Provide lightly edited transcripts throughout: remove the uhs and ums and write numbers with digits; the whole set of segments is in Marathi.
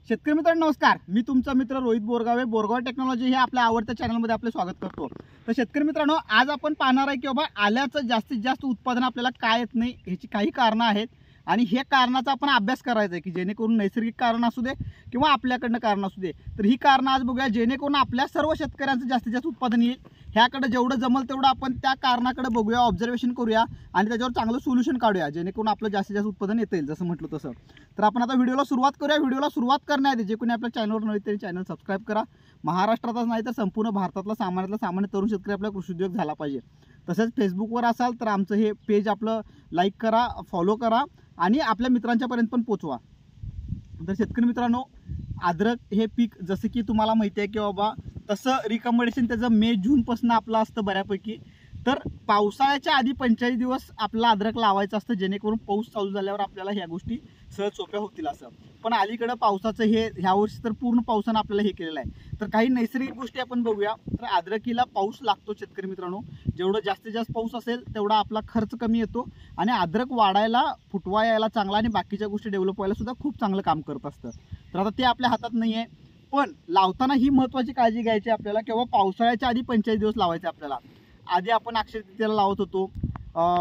शेतकरी मित्रांनो नमस्कार, मी तुमचा मित्र रोहित बोरगावे. बोरगाव टेक्नॉलॉजी हे आपल्या आवडत्या चॅनलमध्ये आपले स्वागत करतो. तर शेतकरी मित्रांनो, आज आपण पाहणार आहे की बाबा आल्याचं जास्तीत जास्त उत्पादन आपल्याला काय येत नाही, ह्याची काही कारणं आहेत आणि हे कारणाचा आपण अभ्यास करायचा आहे की जेणेकरून नैसर्गिक कारण असू दे किंवा आपल्याकडनं कारण असू दे, तर ही कारणं आज बघूया जेणेकरून आपल्या सर्व शेतकऱ्यांचं जास्तीत जास्त उत्पादन येईल. ह्याकडे जेवढं जमल तेवढं आपण त्या कारणाकडे बघूया, ऑब्झर्वेशन करूया आणि त्याच्यावर चांगलं सोल्युशन काढूया जेणेकरून आपलं जास्तीत जास्त उत्पादन येईल जसं म्हटलं तसं. तर आपण आता व्हिडिओला सुरुवात करूया. व्हिडिओला सुरुवात करण्याआधी जे कोणी आपल्या चॅनलवर नव्हे तरी चॅनल सबस्क्राईब करा. महाराष्ट्रातच नाही तर संपूर्ण भारतातला सामान्य तरुण शेतकरी आपला कृषी उद्योग झाला पाहिजे. तसंच फेसबुकवर असाल तर आमचं हे पेज आपलं लाईक करा, फॉलो करा आणि आपल्या मित्रांच्यापर्यंत पण पोचवा. तर शेतकरी मित्रांनो, अद्रक हे पीक जसं की तुम्हाला माहिती आहे की बाबा तसं रिकमेंडेशन त्याचं मे जूनपासून आपलं असतं बऱ्यापैकी. तर पावसाळ्याच्या आधी 45 दिवस आपला अद्रक लावायचं असतं जेणेकरून पाऊस चालू झाल्यावर आपल्याला ह्या गोष्टी सहज सोप्या होतील असं. पण अलीकडं पावसाचं हे ह्या वर्षी तर पूर्ण पावसानं आपल्याला हे केलेलं आहे. तर काही नैसर्गिक गोष्टी आपण बघूया. तर अद्रकीला पाऊस लागतो शेतकरी मित्रांनो. जेवढं जास्तीत जास्त पाऊस असेल तेवढा आपला खर्च कमी येतो आणि अद्रक वाढायला, फुटवा यायला चांगला आणि बाकीच्या गोष्टी डेव्हलप व्हायला सुद्धा खूप चांगलं काम करत असतं. तर आता ते आपल्या हातात नाही आहे, पण लावताना ही महत्त्वाची काळजी घ्यायची आपल्याला किंवा पावसाळ्याच्या आधी 45 दिवस लावायचे आपल्याला. आधी आपण अक्षय तृतीयेला लावत होतो,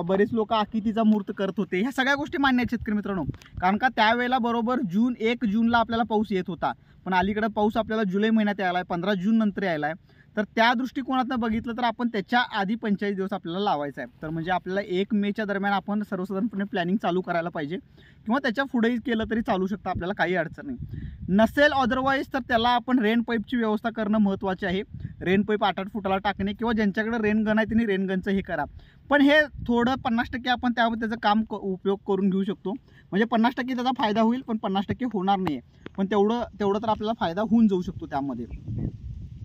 बरेच लोक अकितीचा मुहूर्त करत होते. ह्या सगळ्या गोष्टी मान्य आहेत शेतकरी मित्रांनो, कारण का त्यावेळेला बरोबर 1 जूनला आपल्याला पाऊस येत होता. पण अलीकडे पाऊस आपल्याला जुलै महिन्यात यायला आहे, 15 जून नंतर यायला आहे. तर त्या दृष्टिकोनातून बघितलं तर आपण त्याच्या आधी 45 दिवस आपल्याला लावायचं आहे. तर म्हणजे आपल्याला 1 मेच्या दरम्यान आपण सर्वसाधारणपणे प्लॅनिंग चालू करायला पाहिजे किंवा त्याच्या पुढेही केलं तरी चालू शकतं, आपल्याला काही अडचण नाही. नसेल अदरवाईज तर त्याला आपण रेन पाईपची व्यवस्था करणं महत्त्वाचे आहे. रेन पाईप 8-8 फुटाला टाकणे किंवा ज्यांच्याकडे रेन गन आहे त्यांनी रेन गनचं हे करा. पण हे थोडं 50% आपण त्यामध्ये त्याचं काम उपयोग करून घेऊ शकतो. म्हणजे 50% त्याचा फायदा होईल पण 50% होणार नाही आहे. पण तेवढं तर आपल्याला फायदा होऊन जाऊ शकतो त्यामध्ये.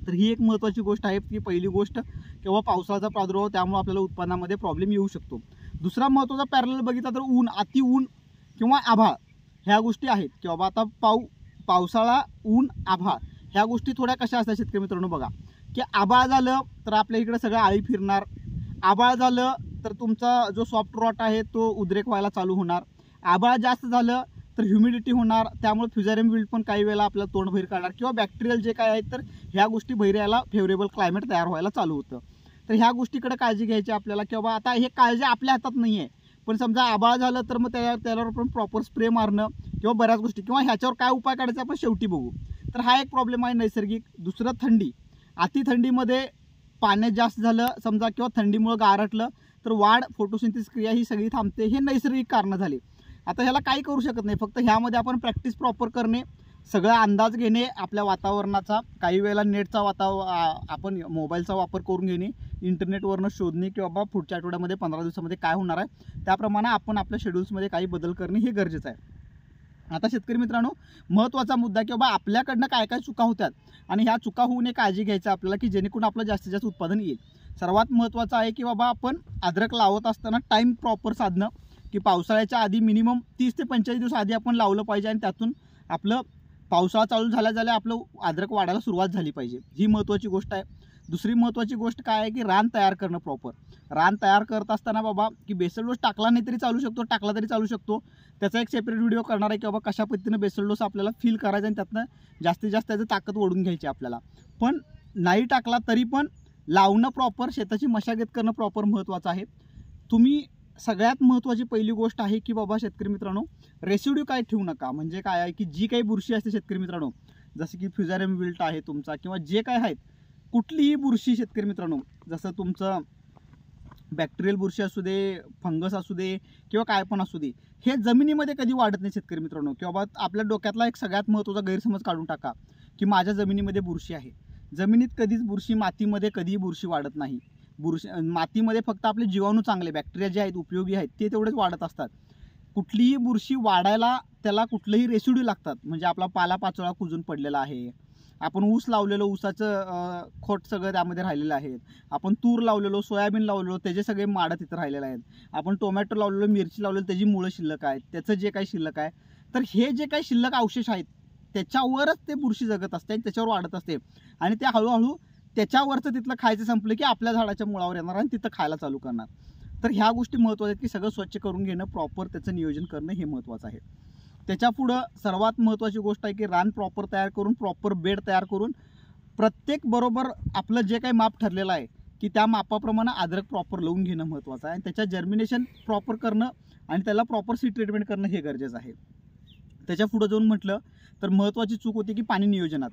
तर ही एक महत्त्वाची गोष्ट आहे की पहिली गोष्ट किंवा पावसाचा प्रादुर्भाव, त्यामुळे आपल्याला उत्पन्नामध्ये प्रॉब्लेम येऊ शकतो. दुसरा महत्त्वाचा पॅरलल बघितला तर ऊन, अति ऊन किंवा आभाळ ह्या गोष्टी आहेत की बाबा आता पावसाळा, ऊन, आभाळ ह्या गोष्टी थोड्या कशा असतात शेतकरी मित्रांनो बघा, की आभाळ झालं तर आपल्या इकडे सगळं आळी फिरणार. आभाळ झालं तर तुमचा जो सॉफ्ट रॉट आहे तो उद्रेक व्हायला चालू होणार. आभाळ जास्त झालं तर ह्युमिडिटी होणार, त्यामुळे फ्युझॅरियम विल्ड पण काही वेळेला आपल्याला तोंड बाहेर काढणार किंवा बॅक्टेरियल जे काय आहेत तर ह्या गोष्टी बाहेर यायला फेवरेबल क्लायमेट तयार व्हायला चालू होतं. तर ह्या गोष्टीकडे काळजी घ्यायची आपल्याला की बाबा आता हे काळजी आपल्या हातात नाही आहे. पण समजा आभाळ झालं तर मग त्यावर आपण प्रॉपर स्प्रे मारणं किंवा बऱ्याच गोष्टी किंवा ह्याच्यावर काय उपाय काढायचा आपण शेवटी बघू. तर हा एक प्रॉब्लेम आहे नैसर्गिक. दुसरं थंडी, अति थंडीमध्ये पाण्यात जास्त झालं समजा किंवा थंडीमुळं गारटलं तर वाढ, फोटोसिंथेसिस क्रिया ही सगळी थांबते. हे नैसर्गिक कारणं झाली. आता ह्याला काही करू शकत नाही, फक्त ह्यामध्ये आपण प्रॅक्टिस प्रॉपर करणे, सगळा अंदाज घेणे आपल्या वातावरणाचा, काही वेळेला नेटचा आपण मोबाईलचा वापर करून घेणे, इंटरनेटवरनं शोधणे की बाबा पुढच्या आठवड्यामध्ये 15 दिवसामध्ये काय होणार आहे, त्याप्रमाणे आपण आपल्या शेड्यूल्समध्ये काही बदल करणे हे गरजेचं आहे. आता शेतकरी मित्रांनो, महत्त्वाचा मुद्दा की बाबा आपल्याकडनं काय काय चुका होतात आणि ह्या चुका होऊ नये काळजी घ्यायचं आपल्याला की जेणेकरून आपलं जास्तीत जास्त उत्पादन येईल. सर्वात महत्त्वाचं आहे की बाबा आपण अद्रक लावत असताना टाईम प्रॉपर साधणं, की पावसाळ्याच्या आधी मिनिमम 30 ते 45 दिवस आधी आपण लावलं पाहिजे आणि त्यातून आपलं पावसाळा चालू झाल्या आपलं अद्रक वाढायला सुरुवात झाली पाहिजे. ही महत्त्वाची गोष्ट आहे. दुसरी महत्त्वाची गोष्ट काय आहे की रान तयार करणं प्रॉपर. रान तयार करत असताना बाबा की बेसल डोस टाकला नाही तरी चालू शकतो, टाकला तरी चालू शकतो. त्याचा एक सेपरेट व्हिडिओ करणार आहे की बाबा कशा पद्धतीनं बेसल डोस आपल्याला फील करायचा आणि त्यातनं जास्तीत जास्त त्याची ताकद ओढून घ्यायची आपल्याला. पण नाही टाकला तरी पण लावणं प्रॉपर, शेताची मशागत करणं प्रॉपर महत्त्वाचं आहे. तुम्ही सगळ्यात महत्त्वाची पहिली गोष्ट आहे की बाबा शेतकरी मित्रांनो, रेसिड्यू काय ठेवू नका. म्हणजे काय आहे की जी काही बुरशी असते शेतकरी मित्रांनो, जसं की फ्युझॅरियम विल्ट आहे तुमचा किंवा जे काय आहेत, कुठलीही बुरशी शेतकरी मित्रांनो, जसं तुमचं बॅक्टेरियल बुरशी असू दे, फंगस असू दे किंवा काय पण असू दे, हे जमिनीमध्ये कधी वाढत नाही शेतकरी मित्रांनो. किंवा आपल्या डोक्यातला एक सगळ्यात महत्त्वाचा गैरसमज काढून टाका की माझ्या जमिनीमध्ये बुरशी आहे. जमिनीत कधीच बुरशी, मातीमध्ये कधीही बुरशी वाढत नाही. मातीमध्ये फक्त आपले जीवाणू चांगले, बॅक्टेरिया जे आहेत उपयोगी आहेत ते तेवढेच वाढत असतात. कुठलीही बुरशी वाढायला त्याला कुठलेही रेसिड्यू लागतात. म्हणजे आपला पालापाचोळा कुजून पडलेला आहे, आपण ऊस लावलेलो, ऊसाचं खोट सगळं त्यामध्ये राहिलेलं आहे, आपण तूर लावलेलो, सोयाबीन लावलेलो त्याचे सगळे माडं तिथं राहिलेले आहेत, आपण टोमॅटो लावलेलो, मिरची लावलेलो त्याची मुळं शिल्लक आहेत, त्याचं जे काही शिल्लक आहे, तर हे जे काही शिल्लक अवशेष आहेत त्याच्यावरच ते बुरशी जगत असते आणि त्याच्यावर वाढत असते आणि ते हळूहळू त्याच्यावरचं तिथलं खायचं संपलं की आपल्या झाडाच्या मुळावर येणार आणि तिथं खायला चालू करणार. तर ह्या गोष्टी महत्त्वाच्या आहेत की सगळं स्वच्छ करून घेणं, प्रॉपर त्याचं नियोजन करणं हे महत्त्वाचं आहे. त्याच्या पुढं सर्वात महत्त्वाची गोष्ट आहे की रान प्रॉपर तयार करून, प्रॉपर बेड तयार करून, प्रत्येक बरोबर आपलं जे काही माप ठरलेलं आहे की त्या मापाप्रमाणे अद्रक प्रॉपर लावून घेणं महत्त्वाचं आहे आणि त्याच्या जर्मिनेशन प्रॉपर करणं आणि त्याला प्रॉपर सीड ट्रीटमेंट करणं हे गरजेचं आहे. त्याच्या पुढं जाऊन म्हटलं तर महत्त्वाची चूक होती की पाणी नियोजनात.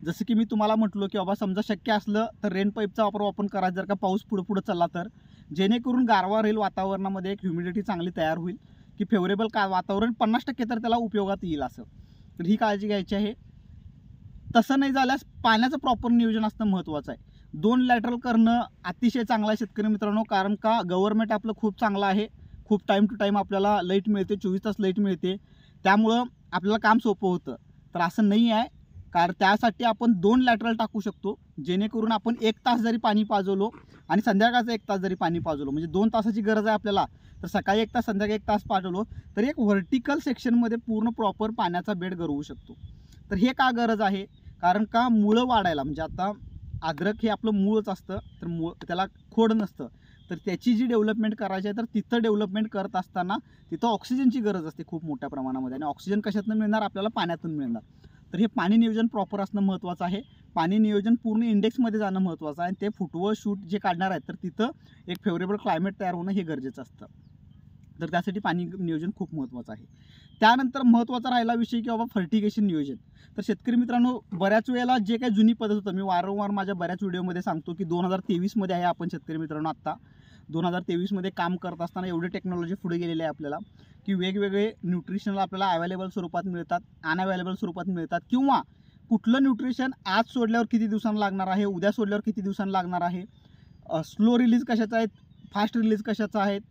जसं की मी तुम्हाला म्हटलो की बाबा समजा शक्य असलं तर रेन पाईपचा वापर आपण करायचा जर का पाऊस पुढं चालला तर, जेणेकरून गारवा राहील वातावरणामध्ये, एक ह्युमिडिटी चांगली तयार होईल की फेवरेबल वातावरण 50% तर त्याला उपयोगात येईल असं. तर ही काळजी घ्यायची आहे. तसं नाही झाल्यास पाण्याचं प्रॉपर नियोजन असणं महत्त्वाचं आहे. 2 लॅटरल करणं अतिशय चांगलं आहे शेतकरी मित्रांनो, कारण का गव्हर्नमेंट आपलं खूप चांगलं आहे. खूप टाईम टू टाईम आपल्याला लाईट मिळते, 24 तास लाईट मिळते, त्यामुळं आपल्याला काम सोपं होतं. तर असं नाही आहे, कारण त्यासाठी आपण 2 लॅटरल टाकू शकतो, जेणेकरून आपण 1 तास जरी पाणी पाजवलो आणि संध्याकाळचं 1 तास जरी पाणी पाजवलो, म्हणजे 2 तासाची गरज आहे आपल्याला, तर सकाळी 1 तास संध्याकाळी 1 तास पाजवलो तर एक व्हर्टिकल सेक्शनमध्ये पूर्ण प्रॉपर पाण्याचा बेड गरवू शकतो. तर हे का गरज आहे, कारण का मुळं वाढायला, म्हणजे आता अद्रक हे आपलं मूळच असतं, तर त्याला खोड नसतं, तर त्याची जी डेव्हलपमेंट करायची आहे तर तिथं डेव्हलपमेंट करत असताना तिथं ऑक्सिजनची गरज असते खूप मोठ्या प्रमाणामध्ये, आणि ऑक्सिजन कशातून मिळणार, आपल्याला पाण्यातून मिळणार. तर हे पाणी नियोजन प्रॉपर असणं महत्त्वाचं आहे. पाणी नियोजन पूर्ण इंडेक्समध्ये जाणं महत्त्वाचं आहे आणि ते फुटवं शूट जे काढणार आहेत तर तिथं एक फेवरेबल क्लायमेट तयार होणं हे गरजेचं असतं. तर त्यासाठी पाणी नियोजन खूप महत्त्वाचं आहे. त्यानंतर महत्त्वाचा राहिला विषय की बाबा फर्टिगेशन नियोजन. तर शेतकरी मित्रांनो, बऱ्याच वेळेला जे काही जुनी पद्धत होतं, मी वारंवार माझ्या बऱ्याच व्हिडिओमध्ये सांगतो की 2023मध्ये आहे आपण शेतकरी मित्रांनो. आत्ता 2023मध्ये काम करत असताना एवढी टेक्नॉलॉजी पुढे गेलेली आहे आपल्याला की वेगवेगळे न्यूट्रिशनल आपल्याला अवेलेबल स्वरूपात मिळतात, अनअवेलेबल स्वरूपात मिळतात, किंवा कुठलं न्यूट्रिशन आज सोडल्यावर किती दिवसांना लागणार आहे, उद्या सोडल्यावर किती दिवसांना लागणार आहे, स्लो रिलीज कशाचं आहेत, फास्ट रिलीज कशाचं आहेत,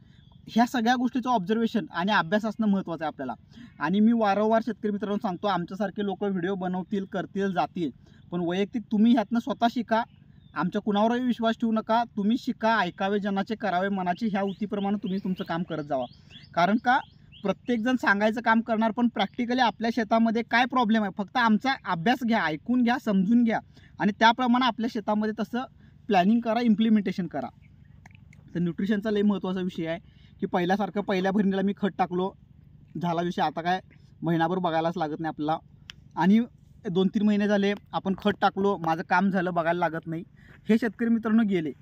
ह्या सगळ्या गोष्टीचं ऑब्झर्वेशन आणि अभ्यास असणं महत्त्वाचं आहे आपल्याला. आणि मी वारंवार शेतकरी मित्रांनो सांगतो, आमच्यासारखे लोक व्हिडिओ बनवतील, करतील, जातील, पण वैयक्तिक तुम्ही ह्यातनं स्वतः शिका. आमच्या कुणावरही विश्वास ठेवू नका. तुम्ही शिका, ऐकावे जनाचे, करावे मनाचे, ह्या उतीप्रमाणे तुम्ही तुमचं काम करत जावा. कारण का प्रत्येकजण सांगायचं काम करणार, पण प्रॅक्टिकली आपल्या शेतामध्ये काय प्रॉब्लेम आहे, फक्त आमचा अभ्यास घ्या, ऐकून घ्या, समजून घ्या आणि त्याप्रमाणे आपल्या शेतामध्ये तसं प्लॅनिंग करा, इम्प्लिमेंटेशन करा. तर न्यूट्रिशनचा लई महत्त्वाचा विषय आहे की पहिल्यासारखं पहिल्या भरणीला मी खत टाकलो, झाला विषय, आता काय महिनाभर बघायलाच लागत नाही आपल्याला, आणि 2-3 महिने झाले आपण खत टाकलो, माझं काम झालं, बघायला लागत नाही. हे शेतकरी मित्रांनो गेले.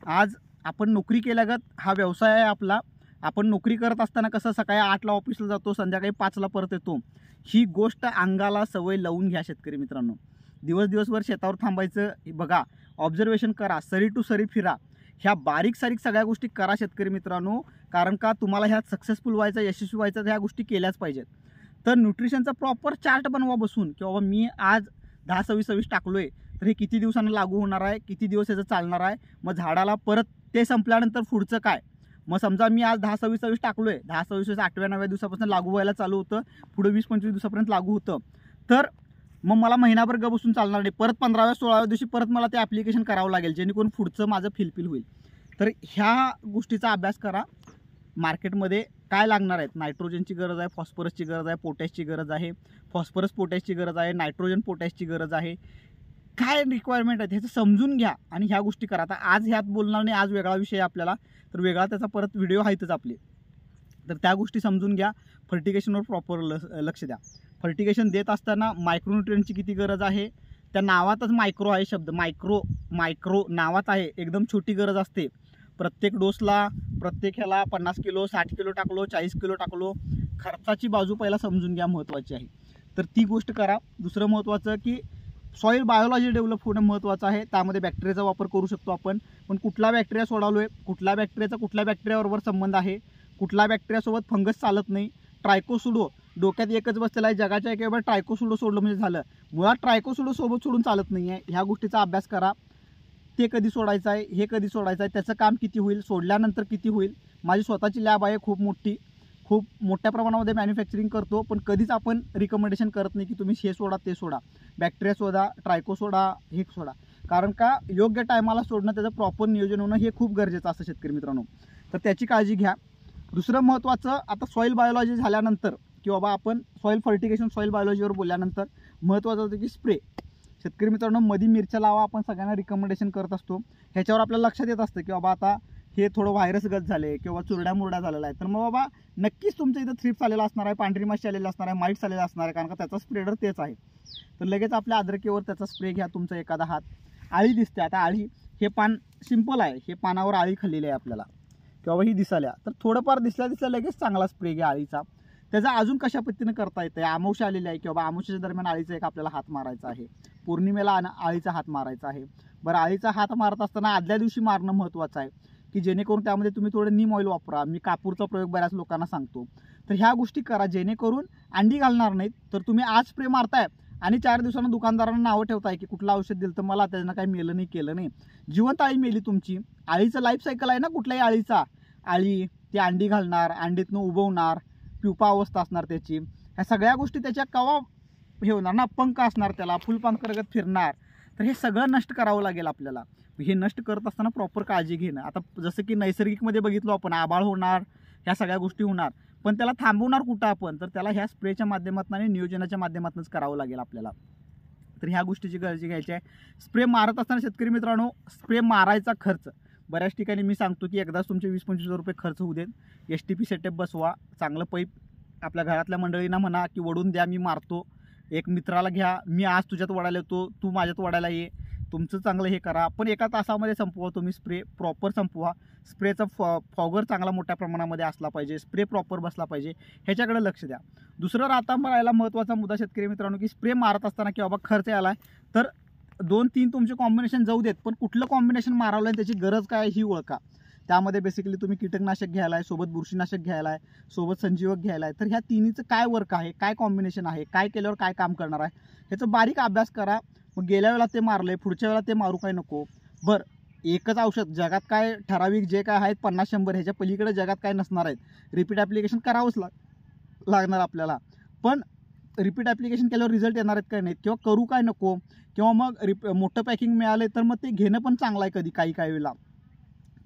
आज आपण नोकरी केल्यागत हा व्यवसाय आहे आपला. आपण नोकरी करत असताना कसं सकाळी 8ला ऑफिसला जातो, संध्याकाळी 5ला परत येतो, ही गोष्ट अंगाला सवय लावून घ्या शेतकरी मित्रांनो. दिवसभर शेतावर थांबायचं, बघा, ऑब्झर्वेशन करा, सरी टू सरी फिरा, ह्या बारीक सारीक सगळ्या गोष्टी करा शेतकरी मित्रांनो. कारण का तुम्हाला ह्यात सक्सेसफुल व्हायचं, यशस्वी व्हायचं, तर ह्या गोष्टी केल्याच पाहिजेत. तर न्यूट्रिशनचा प्रॉपर चार्ट बनवा बसून की बाबा मी आज 10-26 टाकलो आहे, तर हे किती दिवसांना लागू होणार आहे, किती दिवस याचं चालणार आहे, मग झाडाला परत ते संपल्यानंतर पुढचं काय. मग समजा मी आज 10-26 टाकलो आहे, 10-26 8व्या-9व्या दिवसापासून लागू व्हायला चालू होतं, पुढे 20-25 दिवसापर्यंत लागू होतं, तर मग मला महिनाभर बसून चालणार नाही, परत 15व्या-16व्या दिवशी परत मला ते ॲप्लिकेशन करावं लागेल, जेणेकरून पुढचं माझं फिलफिल होईल. तर ह्या गोष्टीचा अभ्यास करा. मार्केटमध्ये काय लागणार आहेत, नायट्रोजनची गरज आहे, फॉस्फरसची गरज आहे, पोटॅशची गरज आहे, फॉस्फरस पोटॅशची गरज आहे, नायट्रोजन पोटॅशची गरज आहे, काय रिक्वायरमेंट आहे ह्याचं समजून घ्या आणि ह्या गोष्टी करा. आता आज ह्यात बोलणार नाही, आज वेगळा विषय आहे आपल्याला, तर वेगळा त्याचा परत व्हिडिओ आहेतच आपले. तर त्या गोष्टी समजून घ्या. फर्टिगेशनवर प्रॉपर लक्ष द्या. फर्टिगेशन देत असताना मायक्रोन्युट्रिएंटची किती गरज आहे, त्या नावातच मायक्रो आहे शब्द, मायक्रो नावात आहे, एकदम छोटी गरज असते. प्रत्येक डोसला, प्रत्येक ह्याला 50 किलो, 60 किलो टाकलो, 40 किलो टाकलो, खर्चाची बाजू पहिला समजून घ्या, महत्त्वाची आहे. तर ती गोष्ट करा. दुसरं महत्त्वाचं की सॉईल बायोलॉजी डेव्हलप होणं महत्त्वाचं आहे. त्यामध्ये बॅक्टेरियाचा वापर करू शकतो आपण, पण कुठला बॅक्टेरिया सोडालो आहे, कुठल्या बॅक्टेरियाचा कुठल्या बॅक्टेरियाबरोबर संबंध आहे, कुठल्या बॅक्टेरियासोबत फंगस चालत नाही. ट्रायकोसुडो डोक्यात एकच बसलेला आहे, जगाच्या एकेबार ट्रायकोसुडो सोडलं म्हणजे झालं. मुळात ट्रायकोसुडो सोबत सोडून चालत नाही आहे. ह्या गोष्टीचा अभ्यास करा. ते कधी सोडायचं आहे, हे कधी सोडायचं आहे, त्याचं काम किती होईल, सोडल्यानंतर किती होईल. माझी स्वतःची लॅब आहे खूप मोठी, खूप मोठ्या प्रमाणामध्ये मॅन्युफॅक्चरिंग करतो, पण कधीच आपण रिकमेंडेशन करत नाही की तुम्ही हे सोडा, ते सोडा, बॅक्टेरिया सोडा, ट्रायको सोडा, हे सोडा. कारण का योग्य टायमाला सोडणं, त्याचं प्रॉपर नियोजन होणं हे खूप गरजेचं असतं शेतकरी मित्रांनो. तर त्याची काळजी घ्या. दुसरं महत्त्वाचं, आता सॉईल बायोलॉजी झाल्यानंतर की बाबा आपण सॉईल फर्टिगेशन, सॉईल बायोलॉजीवर बोलल्यानंतर महत्त्वाचं होतं की स्प्रे. शेतकरी मित्रांनो, मधी मिरच्या लावा आपण सगळ्यांना रिकमेंडेशन करत असतो. ह्याच्यावर आपल्याला लक्षात येत असतं की बाबा आता हे थोडं व्हायरसगत झाले किंवा चुरड्या मुरड्या झालेला आहे, तर मग बाबा नक्कीच तुमच्या इथं थ्रिप्स आलेला असणार आहे, पांढरी माशी आलेली असणार आहे, माईट्स आलेला असणार आहे, कारण का त्याचा स्प्रेडर तेच आहे. तर लगेच आपल्या अद्रकीवर त्याचा स्प्रे घ्या तुमचा एखादा हात. आळी दिसते, आता आळी हे पान सिंपल आहे, हे पानावर आळी खाल्लेली आहे आपल्याला किंवा ही दिसाल्या, तर थोडंफार दिसल्या लगेच चांगला स्प्रे घ्या आळीचा. त्याचा अजून कशा पद्धतीनं करता येतं, अमावस्या आलेली आहे किंवा अमावस्याच्या दरम्यान आळीचा एक आपल्याला हात मारायचा आहे, पौर्णिमेला आळीचा हात मारायचा आहे. बरं, आळीचा हात मारत असताना आदल्या दिवशी मारणं महत्त्वाचं आहे, की जेणेकरून त्यामध्ये तुम्ही थोडं नीम ऑइल वापरा. मी कापूरचा प्रयोग बऱ्याच लोकांना सांगतो. तर ह्या गोष्टी करा जेणेकरून अंडी घालणार नाहीत. तर तुम्ही आज स्प्रे मारताय आणि 4 दिवसांना दुकानदारांना नावं ठेवताय की कुठलं औषध दिलं तर मला त्यानं काही मेलं नाही केलं नाही. जिवंत आळी मेली तुमची. आळीचं लाईफ सायकल आहे ना कुठल्याही आळीचा. आळी ती अंडी घालणार, अंडीतनं उबवणार, प्युपा अवस्था असणार त्याची, ह्या सगळ्या गोष्टी त्याच्या कवा हे होणार ना, पंख असणार त्याला, फुलपंखरगत फिरणार. तर हे सगळं नष्ट करावं लागेल आपल्याला. हे नष्ट करत असताना प्रॉपर काळजी घेणं. आता जसं की नैसर्गिकमध्ये बघितलो आपण, आबाळ होणार, ह्या सगळ्या गोष्टी होणार, पण त्याला थांबवणार कुठं आपण, तर त्याला ह्या स्प्रेच्या माध्यमातून आणि नियोजनाच्या माध्यमातूनच करावं लागेल आपल्याला. तर ह्या गोष्टीची काळजी घ्यायची आहे. स्प्रे मारत असताना शेतकरी मित्रांनो, स्प्रे मारायचा खर्च बऱ्याच ठिकाणी मी सांगतो की एकदाच तुमचे 20-25 हजार रुपये खर्च होऊ देत. STP सेटअप बसवा, चांगलं पाईप आपल्या घरातल्या मंडळींना म्हणा की वडून द्या, मी मारतो. एक मित्राला घ्या, मी आज तुझ्यात वडायला येतो, तू माझ्यात वडायला ये, तुमचं चांगलं हे करा. पण एका तासामध्ये संपवा तुम्ही स्प्रे, प्रॉपर संपवा. स्प्रेचा फॉगर चांगला मोठ्या प्रमाणामध्ये असला पाहिजे, स्प्रे प्रॉपर बसला पाहिजे, ह्याच्याकडे लक्ष द्या. दुसरं राहता महत्त्वाचा मुद्दा शेतकरी मित्रांनो, की स्प्रे मारत असताना की बाबा खर्च आला आहे तर 2-3 तुमचे कॉम्बिनेशन जाऊ देत, पण कुठलं कॉम्बिनेशन मारावलं आहे त्याची गरज काय ही ओळखा. त्यामध्ये बेसिकली तुम्ही कीटकनाशक घ्यायला आहे, सोबत बुरशीनाशक घ्यायला आहे, सोबत संजीवक घ्यायला आहे. तर ह्या तिन्हीचं काय वर्क आहे, काय कॉम्बिनेशन आहे, काय केल्यावर काय काम करणार आहे, ह्याचा बारीक अभ्यास करा. मग गेल्या वेळेला ते मारले, पुढच्या वेळेला ते मारू काय नको. बरं, एकच औषध जगात काय ठराविक जे काय आहेत 50-100 ह्याच्या पलीकडे जगात काय नसणार आहेत. रिपीट ॲप्लिकेशन करावंच लागणार आपल्याला. पण रिपीट ॲप्लिकेशन केल्यावर रिझल्ट येणार आहेत काय नाहीत, किंवा करू काय नको, किंवा मग मोठं पॅकिंग मिळाले तर मग ते घेणं पण चांगलं आहे कधी काही वेळेला.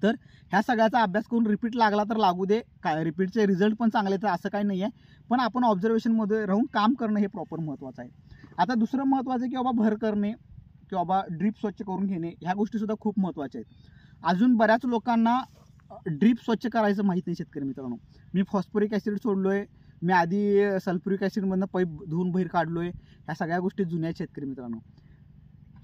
तर ह्या सगळ्याचा अभ्यास करून रिपीट लागला तर लागू दे, काय रिपीटचे रिझल्ट पण चांगले तर असं काही नाही आहे. पण आपण ऑब्झर्वेशनमध्ये राहून काम करणं हे प्रॉपर महत्त्वाचं आहे. आता दुसरं महत्त्वाचं की बाबा भर करणे किंवा बाबा ड्रीप स्वच्छ करून घेणे, ह्या गोष्टीसुद्धा खूप महत्त्वाच्या आहेत. अजून बऱ्याच लोकांना ड्रीप स्वच्छ करायचं माहीत नाही शेतकरी मित्रांनो. मी फॉस्फरिक ॲसिड सोडलो आहे, मी आधी सल्फ्युरिक ॲसिडमधनं पाईप धुवून बाहेर काढलो आहे. ह्या सगळ्या गोष्टी जुन्या आहेत शेतकरी मित्रांनो.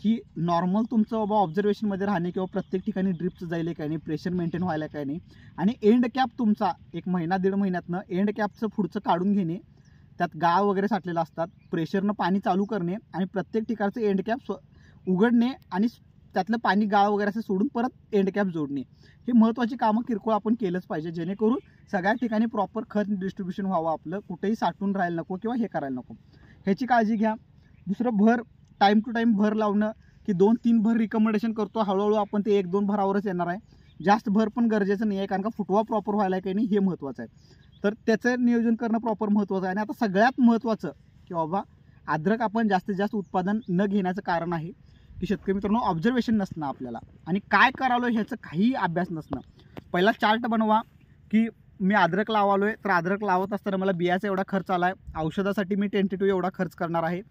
की नॉर्मल तुमचं बाबा ऑब्झर्वेशनमध्ये राहणे किंवा प्रत्येक ठिकाणी ड्रिपचं जायला काय नाही, प्रेशर मेंटेन व्हायला काय नाही, आणि एंड कॅप तुमचा 1 महिना 1.5 महिन्यातनं एंड कॅपचं पुढचं काढून घेणे, त्यात गाळ वगैरे साठलेला असतात, प्रेशरनं पाणी चालू करणे आणि प्रत्येक ठिकाणचं एंड कॅप उघडणे आणि त्यातलं पाणी गाळ वगैरे असं सोडून परत एंड कॅप जोडणे, हे महत्त्वाची कामं किरकोळ आपण केलंच पाहिजे, जेणेकरून सगळ्या ठिकाणी प्रॉपर खत डिस्ट्रीब्युशन व्हावं, आपलं कुठेही साठून राहायला नको किंवा हे करायला नको, ह्याची काळजी घ्या. दुसरं भर, टाईम टू टाईम भर लावणं, की 2-3 भर रिकमेंडेशन करतो, हळूहळू आपण ते 1-2 भरावरच येणार आहे. जास्त भर पण गरजेचं नाही आहे, कारण का फुटवा प्रॉपर व्हायला काही नाही, हे महत्त्वाचं आहे. तर त्याचं नियोजन करणं प्रॉपर महत्त्वाचं आहे. आणि आता सगळ्यात महत्त्वाचं की बाबा अद्रक आपण जास्तीत जास्त उत्पादन न घेण्याचं कारण आहे की शेतकरी मित्रांनो, ऑब्झर्वेशन नसणं आपल्याला, आणि काय करावं ह्याचं काही अभ्यास नसणं. पहिला चार्ट बनवा की मी अद्रक लावालो आहे, तर अद्रक लावत असताना मला बियाचा एवढा खर्च आला आहे, औषधासाठी मी टेंटेटिव्ह एवढा खर्च करणार आहे,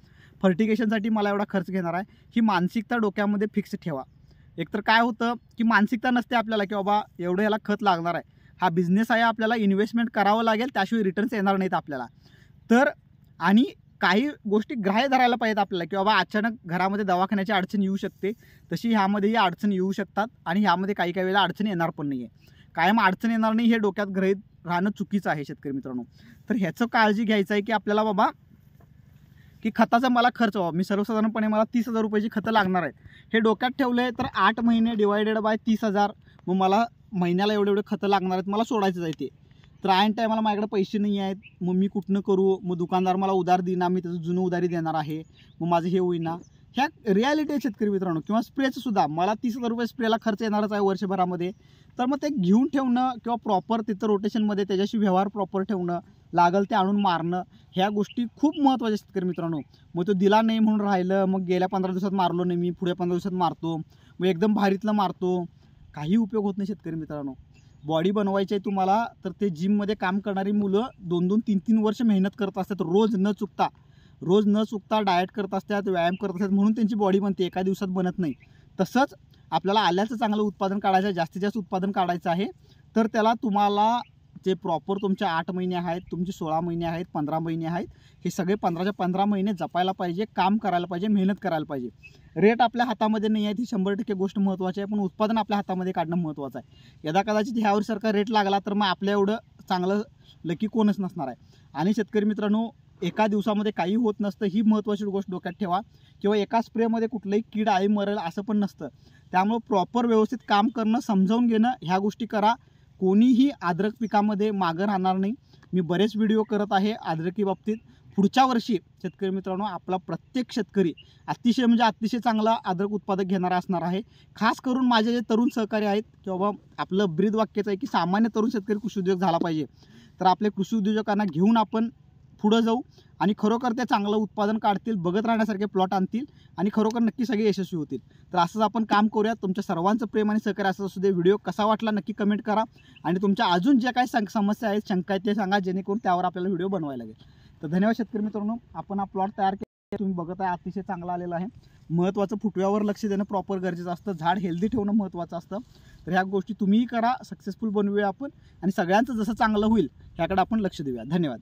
फर्टिगेशनसाठी मला एवढा खर्च घेणार आहे. ही मानसिकता डोक्यामध्ये फिक्स ठेवा. एकतर काय होतं की मानसिकता नसते आपल्याला की बाबा एवढं ह्याला खत लागणार आहे, हा बिझनेस आहे, आपल्याला इन्व्हेस्टमेंट करावं लागेल, त्याशिवाय रिटर्न्स येणार नाहीत आपल्याला. तर आणि काही गोष्टी ग्राह्य धरायला पाहिजेत आपल्याला की बाबा अचानक घरामध्ये दवाखान्याची अडचण येऊ शकते, तशी ह्यामध्येही अडचण येऊ शकतात, आणि ह्यामध्ये काही वेळेला अडचण येणार पण नाही आहे. कायम अडचण येणार नाही हे डोक्यात गृहीत राहणं चुकीचं आहे शेतकरी मित्रांनो. तर ह्याचं काळजी घ्यायचं आहे की आपल्याला बाबा की खताचा मला खर्च व्हावा, मी सर्वसाधारणपणे मला 30,000 रुपयाची खतं लागणार आहेत, हे डोक्यात ठेवलं आहे. तर 8 महिने डिवायडेड बाय 30,000, मग मला महिन्याला एवढे खतं लागणार आहेत, मला सोडायचं आहे ते. तर ऐन टायमाला माझ्याकडे पैसे नाही आहेत, मग मी कुठनं करू, मग दुकानदार मला उधार देणार, मी त्याचं जुनं उधारी देणार आहे, मग माझं हे होईना. ह्या रियालिटी आहे शेतकरी मित्रांनो. किंवा स्प्रेचं सुद्धा मला 30,000 रुपये स्प्रेला खर्च येणारच आहे वर्षभरामध्ये, तर मग ते घेऊन ठेवणं किंवा प्रॉपर तिथं रोटेशनमध्ये त्याच्याशी व्यवहार प्रॉपर ठेवणं, लागल ते आणून मारणं, ह्या गोष्टी खूप महत्त्वाच्या शेतकरी मित्रांनो. मग तो दिला नाही म्हणून राहिलं, मग गेल्या 15 दिवसात मारलो नाही मी, पुढे 15 दिवसात मारतो, मग एकदम भारीतलं मारतो, काही उपयोग होत नाही शेतकरी मित्रांनो. बॉडी बनवायची आहे तुम्हाला, तर ते जिममध्ये काम करणारी मुलं 2-2, 3-3 वर्ष मेहनत करत असतात, रोज न चुकता डाएट करत असतात, व्यायाम करत असतात, म्हणून त्यांची बॉडी बनते, एका दिवसात बनत नाही. तसंच आपल्याला आल्याचं चांगलं उत्पादन काढायचं आहे, जास्तीत जास्त उत्पादन काढायचं आहे, तर त्याला तुम्हाला जे प्रॉपर तुमचे 8 महिने आहेत, तुमचे 16 महिने आहेत, 15 महिने आहेत, हे सगळे 15च्या 15 महिने जपायला पाहिजे, काम करायला पाहिजे, मेहनत करायला पाहिजे. रेट आपल्या हातामध्ये नाही आहे, ती 100% गोष्ट महत्त्वाची आहे, पण उत्पादन आपल्या हातामध्ये काढणं महत्त्वाचं आहे. यदा कदाचित ह्यावरसारखा रेट लागला तर मग आपल्या एवढं चांगलं लकी कोणच नसणार आहे. आणि शेतकरी मित्रांनो, एका दिवसामध्ये काही होत नसतं, ही महत्त्वाची गोष्ट डोक्यात ठेवा. किंवा एका स्प्रेमध्ये कुठलंही कीड आळी मरेल असं पण नसतं. त्यामुळं प्रॉपर व्यवस्थित काम करणं, समजावून घेणं, ह्या गोष्टी करा. कोणीही अद्रक पिकामध्ये मागं राहणार नाही. मी बरेच व्हिडिओ करत आहे अद्रकी बाबतीत. पुढच्या वर्षी शेतकरी मित्रांनो, आपला प्रत्येक शेतकरी अतिशय म्हणजे अतिशय चांगला अद्रक उत्पादक घेणारा असणार आहे. खास करून माझे जे तरुण सहकारी आहेत, किंवा आपलं ब्रीद वाक्यच आहे की सामान्य तरुण शेतकरी कृषी उद्योग झाला पाहिजे. तर आपले कृषी उद्योजकांना घेऊन आपण पुढं जाऊ आणि खरोखर ते चांगलं उत्पादन काढतील, बघत राहण्यासारखे प्लॉट आणतील आणि खरोखर नक्की सगळे यशस्वी होतील. तर असंच आपण काम करूया. तुमच्या सर्वांचं प्रेम आणि सहकार्य असं असू दे. व्हिडिओ कसा वाटला नक्की कमेंट करा आणि तुमच्या अजून ज्या काही समस्या आहेत, शंका आहेत, ते सांगा, जेणेकरून त्यावर आपल्याला व्हिडिओ बनवायला लागेल. तर धन्यवाद शेतकरी मित्रांनो. आपण हा प्लॉट तयार केला, तुम्ही बघत आहे, अतिशय चांगला आलेला आहे. महत्त्वाचं फुटव्यावर लक्ष देणं प्रॉपर गरजेचं असतं, झाड हेल्दी ठेवणं महत्त्वाचं असतं. तर ह्या गोष्टी तुम्हीही करा, सक्सेसफुल बनवूया आपण आणि सगळ्यांचं जसं चांगलं होईल ह्याकडे आपण लक्ष देऊया. धन्यवाद.